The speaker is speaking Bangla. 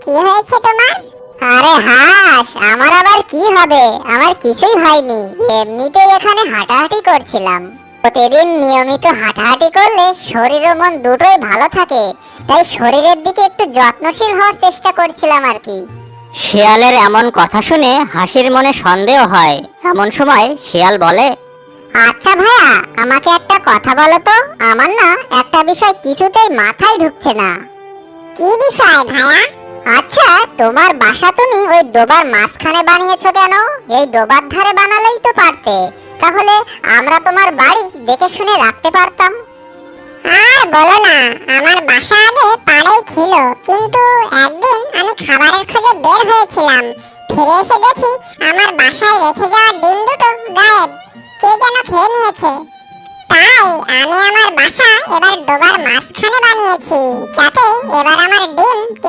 কি হয়েছে তোমার? আরে হাঁস, আমার আবার কি হবে? আমার কিছুই হয়নি, এমনিতেই এখানে হাঁটাহাঁটি করছিলাম। প্রতিদিন নিয়মিত হাঁটাহাঁটি করলে শরীর ও মন দুটোই ভালো থাকে, তাই শরীরের দিকে একটু যত্নশীল হওয়ার চেষ্টা করছিলাম আর কি। শিয়ালের এমন কথা শুনে হাসির মনে সন্দেহ হয়। এমন সময় শিয়াল বলে, আচ্ছা ভাইয়া, আমাকে একটা কথা বলো তো, আমার না একটা বিষয় কিছুতেই মাথায় ঢুকছে না। কি বিষয় ভাইয়া? আচ্ছা, তোমার বাসা তুমি ওই ডোবার মাঝখানে বানিয়েছো কেন? এই ডোবার ধারে বানালেই তো পারতে, তাহলে আমরা তোমার বাড়ি দেখে শুনে রাখতে পারতাম। আর বলো না, আমার বাসা আগে পাড়েই ছিল, কিন্তু একদিন আমি খাবারের খোঁজে বের হয়েছিলাম, ফিরে এসে দেখি আমার বাসায় রেখে যাওয়া ডিম দুটো গায়েব, কে যেন খেয়ে নিয়েছে। তাই আমি আমার বাসা এবার ডোবার মাঝখানে বানিয়েছি, যাতে এবার আমার ডিম